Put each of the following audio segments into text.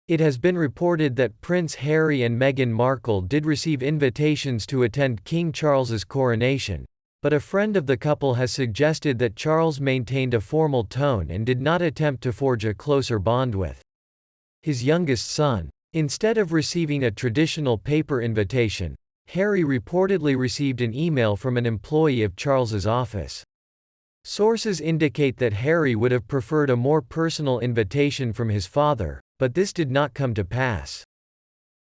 It has been reported that Prince Harry and Meghan Markle did receive invitations to attend King Charles's coronation, but a friend of the couple has suggested that Charles maintained a formal tone and did not attempt to forge a closer bond with his youngest son. Instead of receiving a traditional paper invitation, Harry reportedly received an email from an employee of Charles's office. Sources indicate that Harry would have preferred a more personal invitation from his father, but this did not come to pass.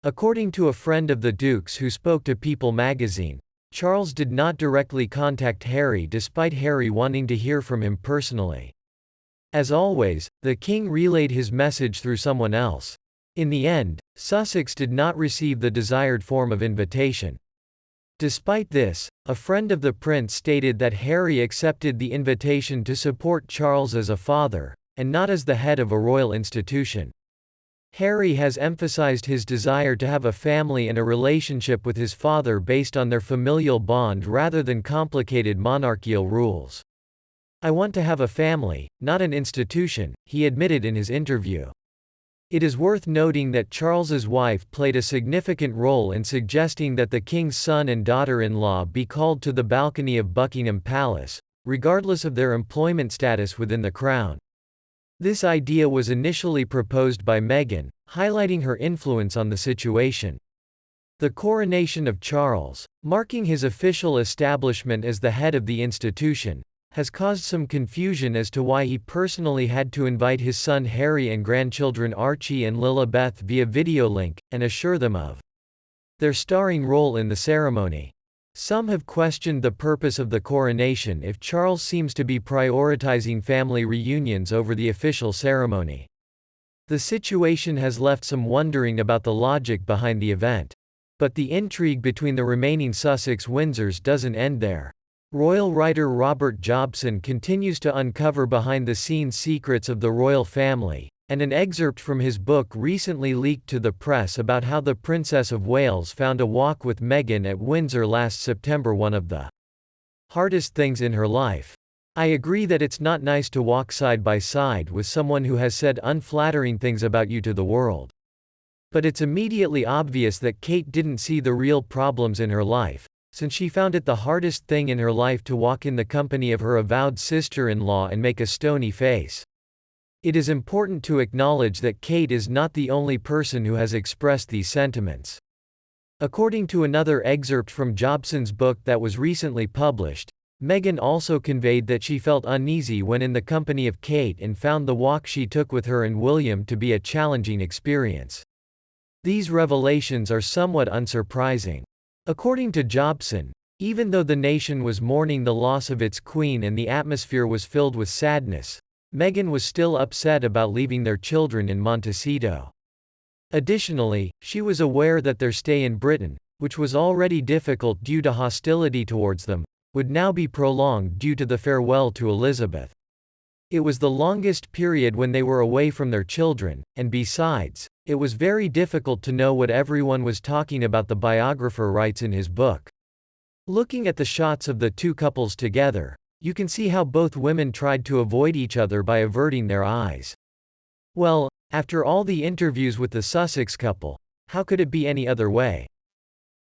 According to a friend of the Duke's who spoke to People magazine, Charles did not directly contact Harry despite Harry wanting to hear from him personally. As always, the king relayed his message through someone else. In the end, Sussex did not receive the desired form of invitation. Despite this, a friend of the prince stated that Harry accepted the invitation to support Charles as a father, and not as the head of a royal institution. Harry has emphasized his desire to have a family and a relationship with his father based on their familial bond rather than complicated monarchical rules. "I want to have a family, not an institution," he admitted in his interview. It is worth noting that Charles's wife played a significant role in suggesting that the king's son and daughter-in-law be called to the balcony of Buckingham Palace, regardless of their employment status within the crown. This idea was initially proposed by Meghan, highlighting her influence on the situation. The coronation of Charles, marking his official establishment as the head of the institution, has caused some confusion as to why he personally had to invite his son Harry and grandchildren Archie and Lilibeth via video link, and assure them of their starring role in the ceremony. Some have questioned the purpose of the coronation if Charles seems to be prioritizing family reunions over the official ceremony. The situation has left some wondering about the logic behind the event. But the intrigue between the remaining Sussex Windsors doesn't end there. Royal writer Robert Jobson continues to uncover behind-the-scenes secrets of the royal family, and an excerpt from his book recently leaked to the press about how the Princess of Wales found a walk with Meghan at Windsor last September one of the hardest things in her life. "I agree that it's not nice to walk side by side with someone who has said unflattering things about you to the world. But it's immediately obvious that Kate didn't see the real problems in her life, since she found it the hardest thing in her life to walk in the company of her avowed sister-in-law and make a stony face. It is important to acknowledge that Kate is not the only person who has expressed these sentiments." According to another excerpt from Jobson's book that was recently published, Meghan also conveyed that she felt uneasy when in the company of Kate and found the walk she took with her and William to be a challenging experience. These revelations are somewhat unsurprising. According to Jobson, even though the nation was mourning the loss of its queen and the atmosphere was filled with sadness, Meghan was still upset about leaving their children in Montecito. Additionally, she was aware that their stay in Britain, which was already difficult due to hostility towards them, would now be prolonged due to the farewell to Elizabeth. It was the longest period when they were away from their children, and besides, it was very difficult to know what everyone was talking about, the biographer writes in his book. Looking at the shots of the two couples together, you can see how both women tried to avoid each other by averting their eyes. Well, after all the interviews with the Sussex couple, how could it be any other way?